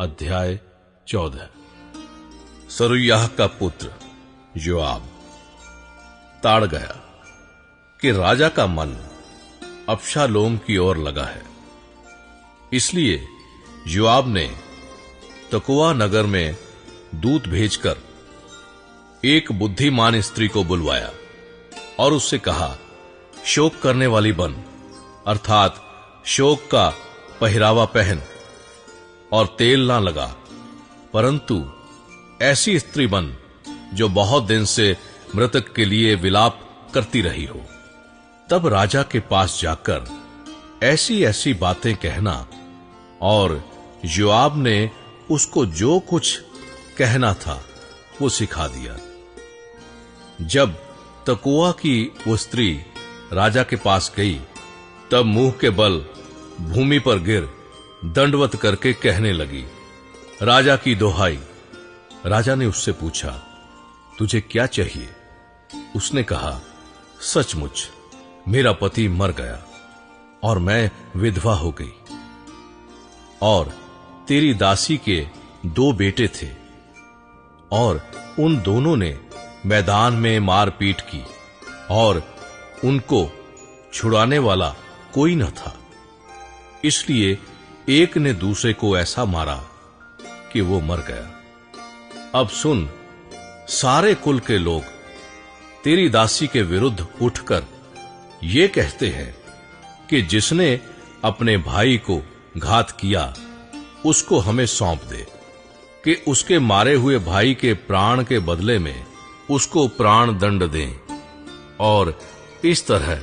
अध्याय 14। सरुयाह का पुत्र योआब ताड़ गया कि राजा का मन अबशालोम की ओर लगा है। इसलिए योआब ने तकोआ नगर में दूत भेजकर एक बुद्धिमान स्त्री को बुलवाया और उससे कहा, शोक करने वाली बन, अर्थात शोक का पहरावा पहन और तेल ना लगा, परंतु ऐसी स्त्री बन जो बहुत दिन से मृतक के लिए विलाप करती रही हो। तब राजा के पास जाकर ऐसी ऐसी बातें कहना, और योआब ने उसको जो कुछ कहना था वो सिखा दिया। जब तकोआ की वो स्त्री राजा के पास गई, तब मुंह के बल भूमि पर गिर दंडवत करके कहने लगी, राजा की दोहाई। राजा ने उससे पूछा, तुझे क्या चाहिए? उसने कहा, सचमुच मेरा पति मर गया और मैं विधवा हो गई, और तेरी दासी के 2 बेटे थे, और उन दोनों ने मैदान में मारपीट की, और उनको छुड़ाने वाला कोई न था। इसलिए एक ने दूसरे को ऐसा मारा कि वो मर गया। अब सुन, सारे कुल के लोग तेरी दासी के विरुद्ध उठकर ये कहते हैं कि जिसने अपने भाई को घात किया उसको हमें सौंप दे, कि उसके मारे हुए भाई के प्राण के बदले में उसको प्राण दंड दें, और इस तरह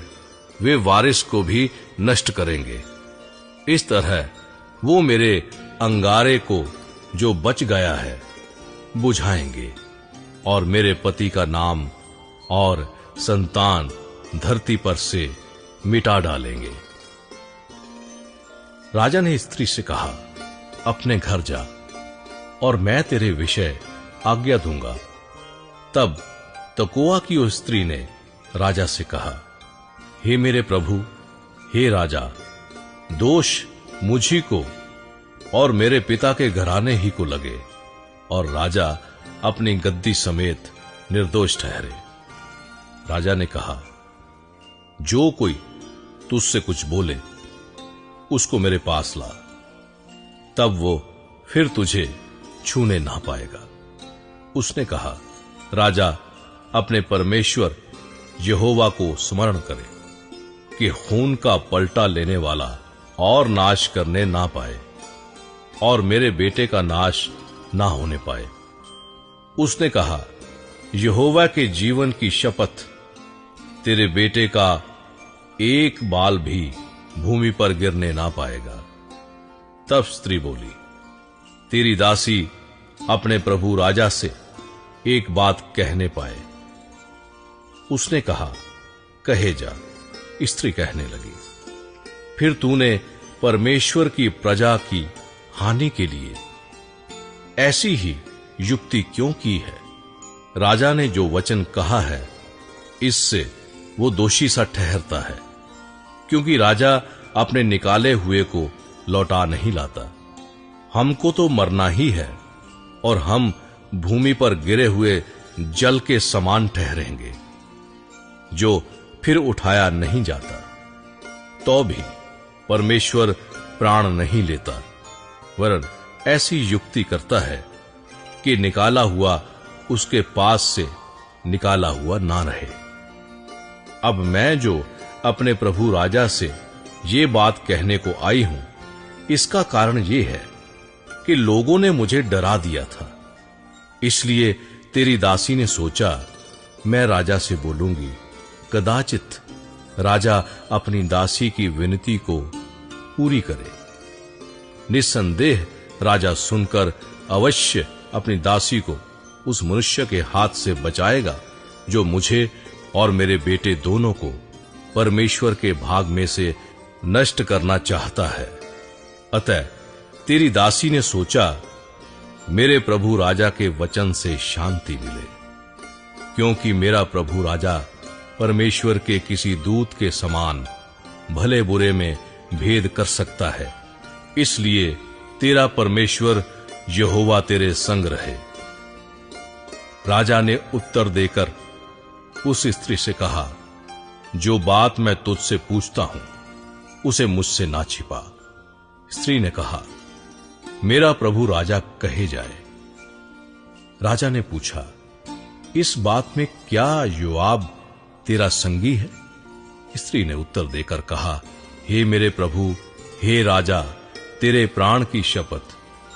वे वारिस को भी नष्ट करेंगे। इस तरह वो मेरे अंगारे को जो बच गया है बुझाएंगे, और मेरे पति का नाम और संतान धरती पर से मिटा डालेंगे। राजा ने स्त्री से कहा, अपने घर जा और मैं तेरे विषय आज्ञा दूंगा। तब तकोआ की उस स्त्री ने राजा से कहा, हे मेरे प्रभु, हे राजा, दोष मुझी को और मेरे पिता के घराने ही को लगे, और राजा अपनी गद्दी समेत निर्दोष ठहरे। राजा ने कहा, जो कोई तुझसे कुछ बोले उसको मेरे पास ला, तब वो फिर तुझे छूने ना पाएगा। उसने कहा, राजा अपने परमेश्वर यहोवा को स्मरण करे कि खून का पलटा लेने वाला और नाश करने ना पाए, और मेरे बेटे का नाश ना होने पाए। उसने कहा, यहोवा के जीवन की शपथ, तेरे बेटे का एक बाल भी भूमि पर गिरने ना पाएगा। तब स्त्री बोली, तेरी दासी अपने प्रभु राजा से एक बात कहने पाए। उसने कहा, कहे जा। स्त्री कहने लगी, फिर तूने परमेश्वर की प्रजा की हानि के लिए ऐसी ही युक्ति क्यों की है? राजा ने जो वचन कहा है, इससे वो दोषी सा ठहरता है, क्योंकि राजा अपने निकाले हुए को लौटा नहीं लाता। हमको तो मरना ही है, और हम भूमि पर गिरे हुए जल के समान ठहरेंगे, जो फिर उठाया नहीं जाता। तो भी परमेश्वर प्राण नहीं लेता, वरन ऐसी युक्ति करता है कि निकाला हुआ उसके पास से निकाला हुआ ना रहे। अब मैं जो अपने प्रभु राजा से ये बात कहने को आई हूं, इसका कारण ये है कि लोगों ने मुझे डरा दिया था। इसलिए तेरी दासी ने सोचा, मैं राजा से बोलूंगी, कदाचित राजा अपनी दासी की विनती को पूरी करे। निस्संदेह राजा सुनकर अवश्य अपनी दासी को उस मनुष्य के हाथ से बचाएगा, जो मुझे और मेरे बेटे दोनों को परमेश्वर के भाग में से नष्ट करना चाहता है। अतः तेरी दासी ने सोचा, मेरे प्रभु राजा के वचन से शांति मिले, क्योंकि मेरा प्रभु राजा परमेश्वर के किसी दूत के समान भले बुरे में भेद कर सकता है। इसलिए तेरा परमेश्वर यहोवा तेरे संग रहे। राजा ने उत्तर देकर उस स्त्री से कहा, जो बात मैं तुझसे पूछता हूं उसे मुझसे ना छिपा। स्त्री ने कहा, मेरा प्रभु राजा कहे जाए। राजा ने पूछा, इस बात में क्या योआब तेरा संगी है? स्त्री ने उत्तर देकर कहा, हे मेरे प्रभु, हे राजा, तेरे प्राण की शपथ,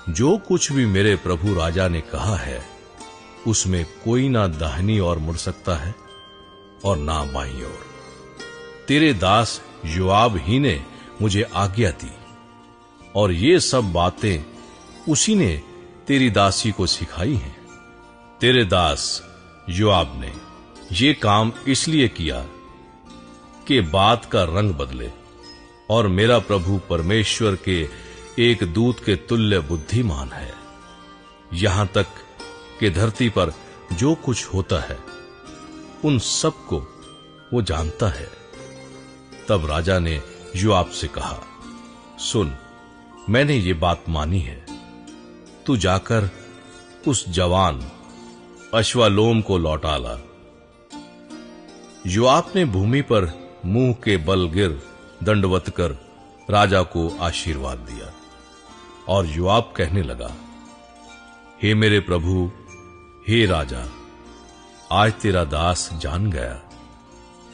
जो कुछ भी मेरे प्रभु राजा ने कहा है उसमें कोई ना दाहिनी ओर मुड़ सकता है और ना बाईं ओर। तेरे दास योआब ही ने मुझे आज्ञा दी और ये सब बातें उसी ने तेरी दासी को सिखाई हैं। तेरे दास योआब ने ये काम इसलिए किया कि बात का रंग बदले और मेरा प्रभु परमेश्वर के एक दूत के तुल्य बुद्धिमान है। यहां तक कि धरती पर जो कुछ होता है उन सब को वो जानता है। तब राजा ने योआब से कहा, सुन, मैंने ये बात मानी है, तू जाकर उस जवान अश्वालोम को लौटा ला। योआब ने भूमि पर मुंह के बल गिर दंडवत कर राजा को आशीर्वाद दिया और योआब कहने लगा, हे मेरे प्रभु, हे राजा, आज तेरा दास जान गया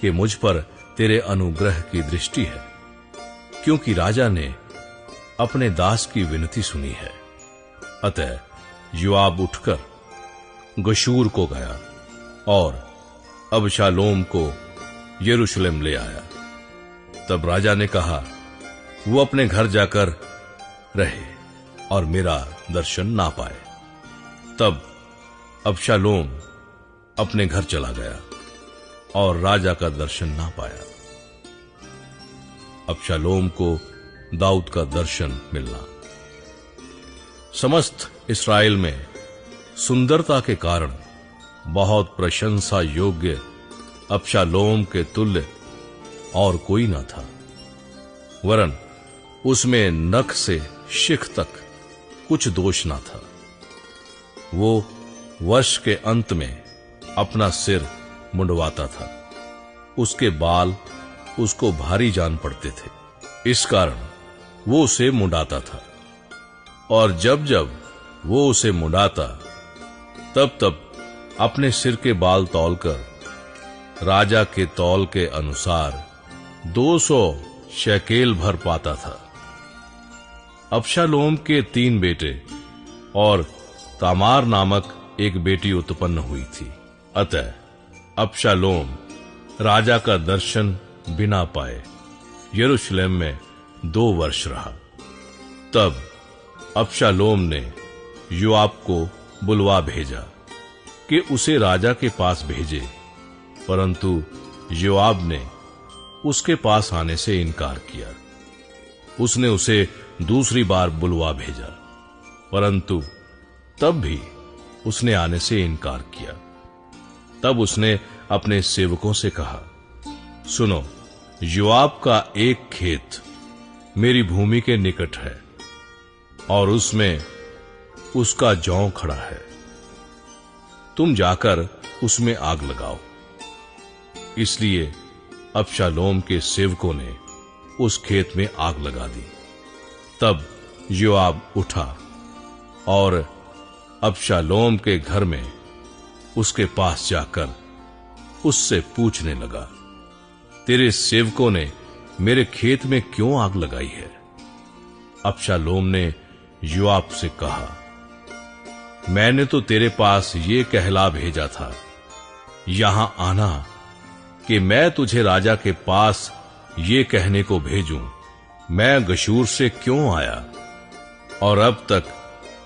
कि मुझ पर तेरे अनुग्रह की दृष्टि है, क्योंकि राजा ने अपने दास की विनती सुनी है। अतः योआब उठकर गशूर को गया और अबशालोम को यरूशलेम ले आया। तब राजा ने कहा, वो अपने घर जाकर रहे और मेरा दर्शन ना पाए। तब अबशालोम अपने घर चला गया और राजा का दर्शन ना पाया। अबशालोम को दाऊद का दर्शन मिलना। समस्त इस्राएल में सुंदरता के कारण बहुत प्रशंसा योग्य अबशालोम के तुल्य और कोई न था, वरन उसमें नख से शिख तक कुछ दोष न था। वो वर्ष के अंत में अपना सिर मुंडवाता था, उसके बाल उसको भारी जान पड़ते थे, इस कारण वो उसे मुंडाता था। और जब जब वो उसे मुंडाता तब तब अपने सिर के बाल तौलकर राजा के तौल के अनुसार 200 शेकेल भर पाता था। अबशालोम के 3 बेटे और तामार नामक एक बेटी उत्पन्न हुई थी। अतः अबशालोम राजा का दर्शन बिना पाए यरूशलेम में 2 वर्ष रहा। तब अबशालोम ने योआब को बुलवा भेजा कि उसे राजा के पास भेजे, परंतु योआब ने उसके पास आने से इनकार किया। उसने उसे दूसरी बार बुलवा भेजा, परंतु तब भी उसने आने से इनकार किया। तब उसने अपने सेवकों से कहा, सुनो, योआब का एक खेत मेरी भूमि के निकट है और उसमें उसका जौ खड़ा है। तुम जाकर उसमें आग लगाओ। इसलिए अबशालोम के सेवकों ने उस खेत में आग लगा दी। तब योआब उठा और अबशालोम के घर में उसके पास जाकर उससे पूछने लगा, तेरे सेवकों ने मेरे खेत में क्यों आग लगाई है? अबशालोम ने योआब से कहा, मैंने तो तेरे पास ये कहला भेजा था, यहां आना कि मैं तुझे राजा के पास ये कहने को भेजूं, मैं गशूर से क्यों आया, और अब तक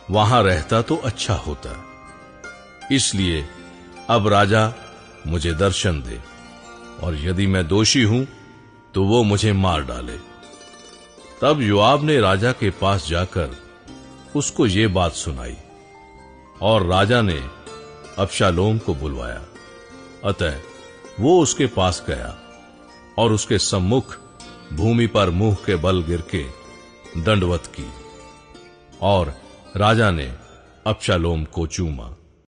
वहां रहता तो अच्छा होता। इसलिए अब राजा मुझे दर्शन दे, और यदि मैं दोषी हूं तो वो मुझे मार डाले। तब योआब ने राजा के पास जाकर उसको ये बात सुनाई, और राजा ने अबशालोम को बुलवाया। अतः वो उसके पास गया और उसके सम्मुख भूमि पर मुंह के बल गिर के दंडवत की और राजा ने अबशालोम को चूमा।